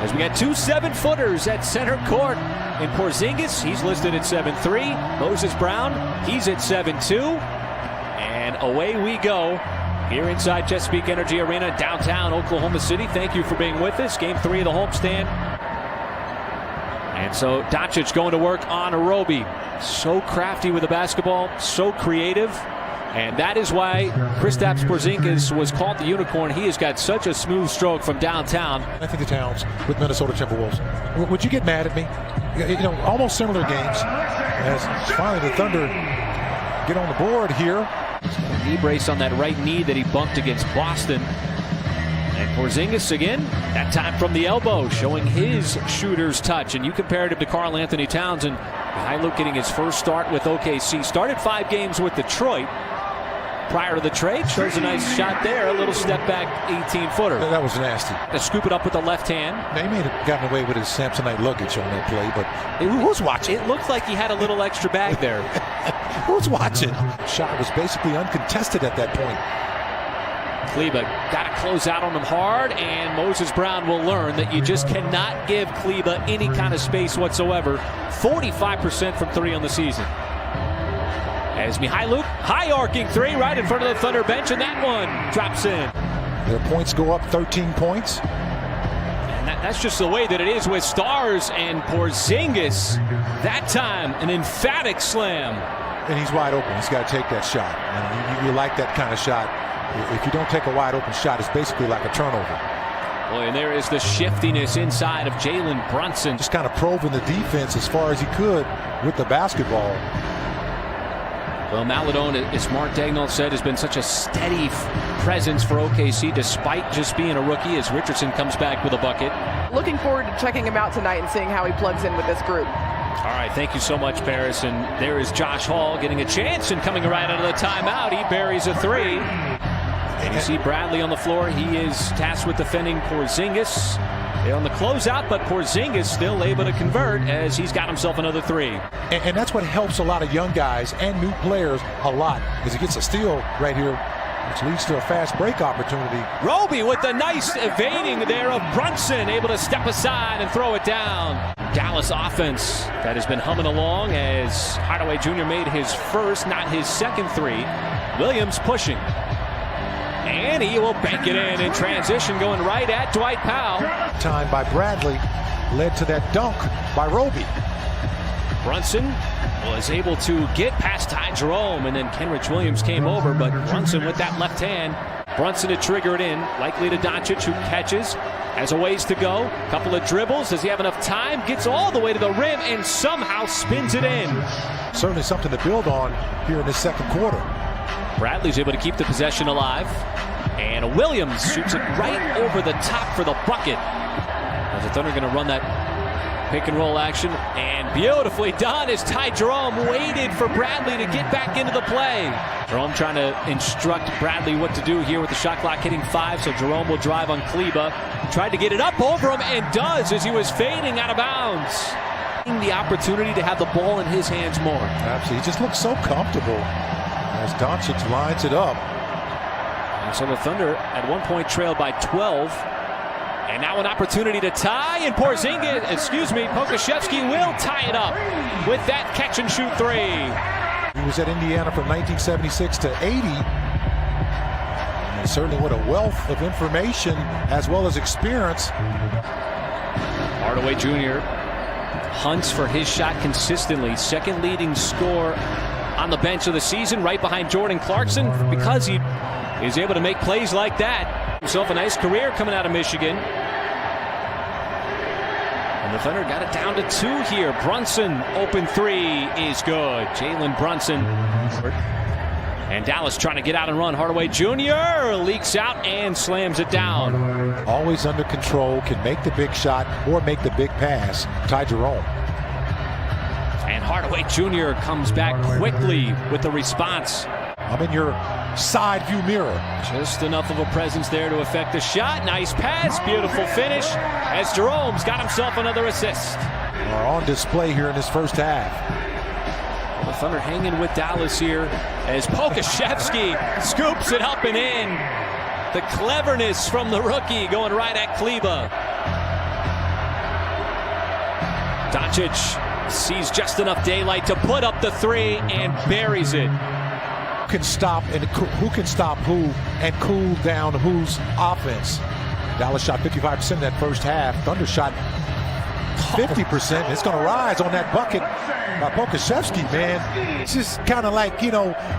As we got two 7-footers at center court. In Porzingis, he's listed at 7'3". Moses Brown, he's at 7'2". And away we go here inside Chesapeake Energy Arena, downtown Oklahoma City. Thank you for being with us. Game 3 of the homestand. And so Doncic going to work on Roby. So crafty with the basketball, so creative. And that is why Kristaps Porzingis was called the unicorn. He has got such a smooth stroke from downtown. Anthony Towns with Minnesota Timberwolves. Would you get mad at me? You know, almost similar games. As finally the Thunder get on the board here. Knee brace on that right knee that he bumped against Boston. And Porzingis again, that time from the elbow, showing his shooter's touch. And you compared him to Karl Anthony Towns, and Mihajlovic getting his first start with OKC. Started 5 games with Detroit. Prior to the trade, shows a nice shot there, a little step back 18-footer. That was nasty. To scoop it up with the left hand. They may have gotten away with his Samsonite luggage on that play, but who's watching? It looked like he had a little extra bag there. Who's watching? Shot was basically uncontested at that point. Kleber got to close out on him hard, and Moses Brown will learn that you just cannot give Kleber any kind of space whatsoever. 45% from 3 on the season. As Mihajlovic, high arcing 3 right in front of the Thunder bench, and that one drops in. Their points go up 13 points. And that's just the way that it is with stars. And Porzingis, that time, an emphatic slam. And he's wide open. He's got to take that shot. And you like that kind of shot. If you don't take a wide open shot, it's basically like a turnover. Boy, and there is the shiftiness inside of Jalen Brunson. Just kind of probing the defense as far as he could with the basketball. Well, Maladone, as Mark Dagnall said, has been such a steady presence for OKC despite just being a rookie as Richardson comes back with a bucket. Looking forward to checking him out tonight and seeing how he plugs in with this group. All right, thank you so much, Paris. And there is Josh Hall getting a chance and coming right out of the timeout. He buries a 3. And you see Bradley on the floor. He is tasked with defending Porzingis. They're on the closeout, but Porzingis still able to convert as he's got himself another 3. And that's what helps a lot of young guys and new players a lot, is he gets a steal right here, which leads to a fast break opportunity. Roby with the nice evading there of Brunson, able to step aside and throw it down. Dallas offense that has been humming along as Hardaway Jr. made his first, not his second 3. Williams pushing. And he will bank it in transition, going right at Dwight Powell. Time by Bradley led to that dunk by Roby. Brunson was able to get past Ty Jerome, and then Kenrich Williams came over, but Brunson with that left hand. Brunson to trigger it in, likely to Doncic, who catches, has a ways to go. Couple of dribbles, does he have enough time? Gets all the way to the rim and somehow spins it in. Certainly something to build on here in the second quarter. Bradley's able to keep the possession alive. And Williams shoots it right over the top for the bucket. As the Thunder going to run that pick and roll action. And beautifully done as Ty Jerome waited for Bradley to get back into the play. Jerome trying to instruct Bradley what to do here with the shot clock hitting 5. So Jerome will drive on Kleber. Tried to get it up over him and does as he was fading out of bounds. The opportunity to have the ball in his hands more. Absolutely. He just looks so comfortable as Doncic lines it up. And so the Thunder at one point trailed by 12. And now an opportunity to tie, and Pokusevski will tie it up with that catch and shoot 3. He was at Indiana from 1976 to 80. And certainly what a wealth of information as well as experience. Hardaway Jr. hunts for his shot consistently. Second leading scorer on the bench of the season, right behind Jordan Clarkson, because he is able to make plays like that. Himself a nice career coming out of Michigan. And the Thunder got it down to 2 here. Brunson, open 3 is good. Jalen Brunson. And Dallas trying to get out and run. Hardaway Jr. leaks out and slams it down. Always under control, can make the big shot or make the big pass. Ty Jerome. And Hardaway Jr. comes back quickly with the response. I'm in your side view mirror. Just enough of a presence there to affect the shot. Nice pass, beautiful finish as Jerome's got himself another assist. Are on display here in this first half. The Thunder hanging with Dallas here as Pokusevski scoops it up and in. The cleverness from the rookie going right at Kleba. Doncic sees just enough daylight to put up the three and buries it. Who can stop who and cool down whose offense? Dallas shot 55% in that first half. Thunder shot 50%. It's going to rise on that bucket by Pokusevski, man. It's just kind of like,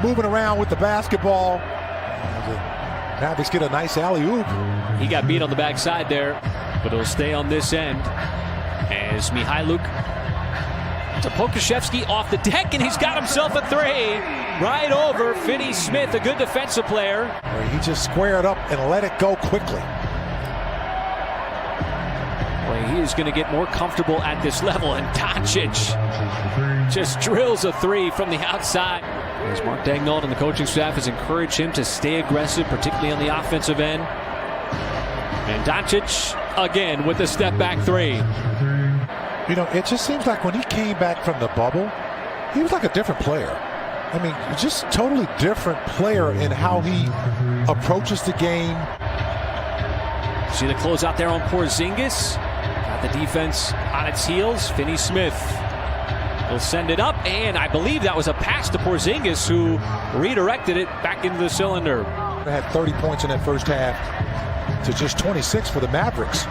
moving around with the basketball. Mavericks get a nice alley-oop. He got beat on the backside there, but it'll stay on this end as Mihailuk to Pokusevski off the deck, and he's got himself a three right over Finney Smith, a good defensive player. He just squared up and let it go quickly. Boy, he is going to get more comfortable at this level, and Doncic just drills a three from the outside. As Mark Daigneault and the coaching staff has encouraged him to stay aggressive, particularly on the offensive end. And Doncic again with the step back three. It just seems like when he came back from the bubble, he was like a different player. I mean, just totally different player in how he approaches the game. See the close out there on Porzingis. Got the defense on its heels. Finney Smith will send it up, and I believe that was a pass to Porzingis, who redirected it back into the cylinder. They had 30 points in that first half to just 26 for the Mavericks.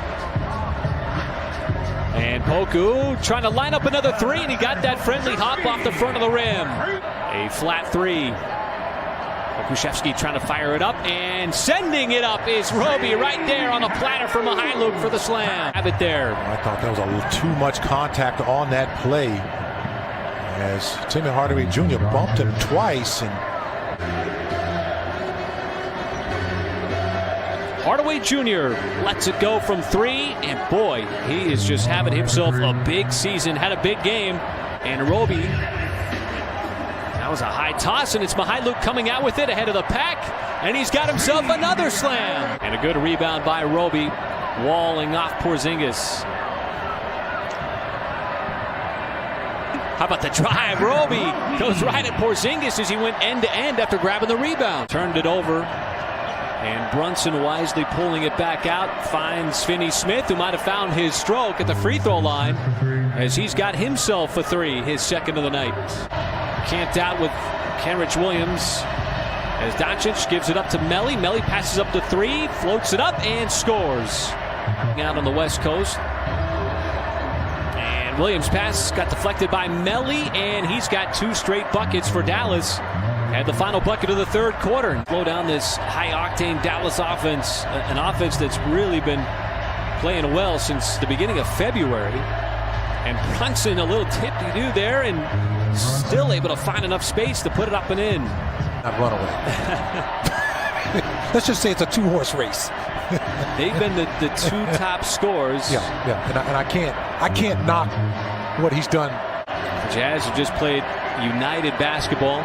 And Poku trying to line up another three, and he got that friendly hop off the front of the rim. A flat three. Pokusevski trying to fire it up, and sending it up is Roby right there on a platter for Mihailuk for the slam. Have it there. I thought that was a little too much contact on that play, as Timmy Hardaway Jr. bumped him twice. And Hardaway Jr. lets it go from three, and boy, he is just having himself a big season, had a big game. And Roby, that was a high toss, and it's Mihailuk coming out with it ahead of the pack, and he's got himself another slam. And a good rebound by Roby, walling off Porzingis. How about the drive? Roby goes right at Porzingis as he went end to end after grabbing the rebound. Turned it over. And Brunson wisely pulling it back out, finds Finney Smith, who might have found his stroke at the free throw line, as he's got himself a three, his second of the night. Camped out with Kenrich Williams, as Doncic gives it up to Melli. Melli passes up to three, floats it up, and scores. Out on the West Coast. And Williams' pass got deflected by Melli, and he's got two straight buckets for Dallas. Had the final bucket of the third quarter. Slow down this high-octane Dallas offense, an offense that's really been playing well since the beginning of February. And Brunson a little tip-de-doo there, and still able to find enough space to put it up and in. Not run away. Let's just say it's a two-horse race. They've been the two top scorers. Yeah, and I can't knock what he's done. The Jazz have just played united basketball.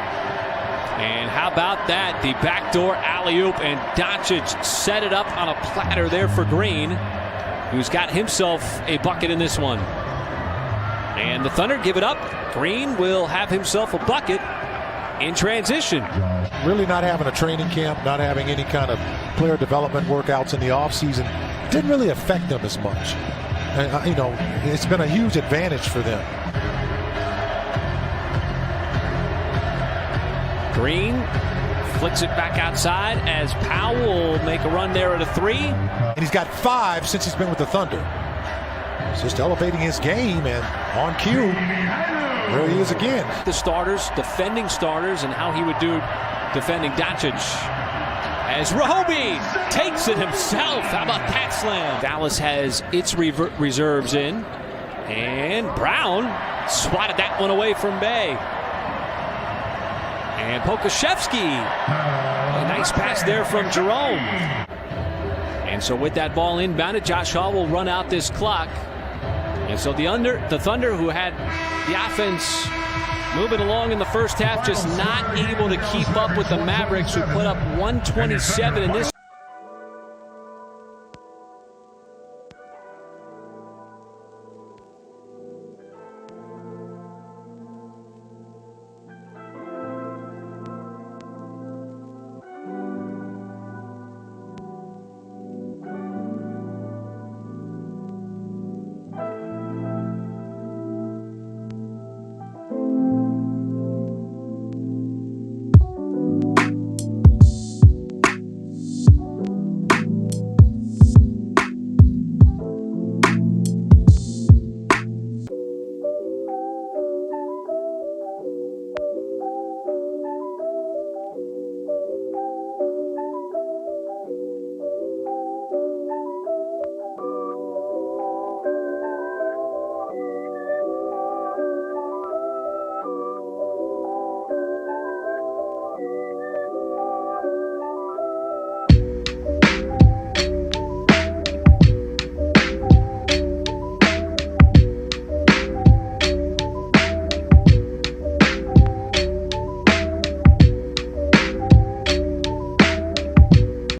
And how about that? The backdoor alley-oop, and Doncic set it up on a platter there for Green, who's got himself a bucket in this one. And the Thunder give it up. Green will have himself a bucket in transition. Really not having a training camp, not having any kind of player development workouts in the offseason didn't really affect them as much. And, it's been a huge advantage for them. Green flicks it back outside as Powell will make a run there at a three. And he's got 5 since he's been with the Thunder. He's just elevating his game, and on cue, there he is again. The starters, defending starters, and how he would do defending Doncic. As Roby takes it himself. How about that slam? Dallas has its reserves in. And Brown swatted that one away from Bay. And Pokusevski, a nice pass there from Jerome. And so with that ball inbounded, Josh Hall will run out this clock. And so the Thunder, who had the offense moving along in the first half, just not able to keep up with the Mavericks, who put up 127 in this.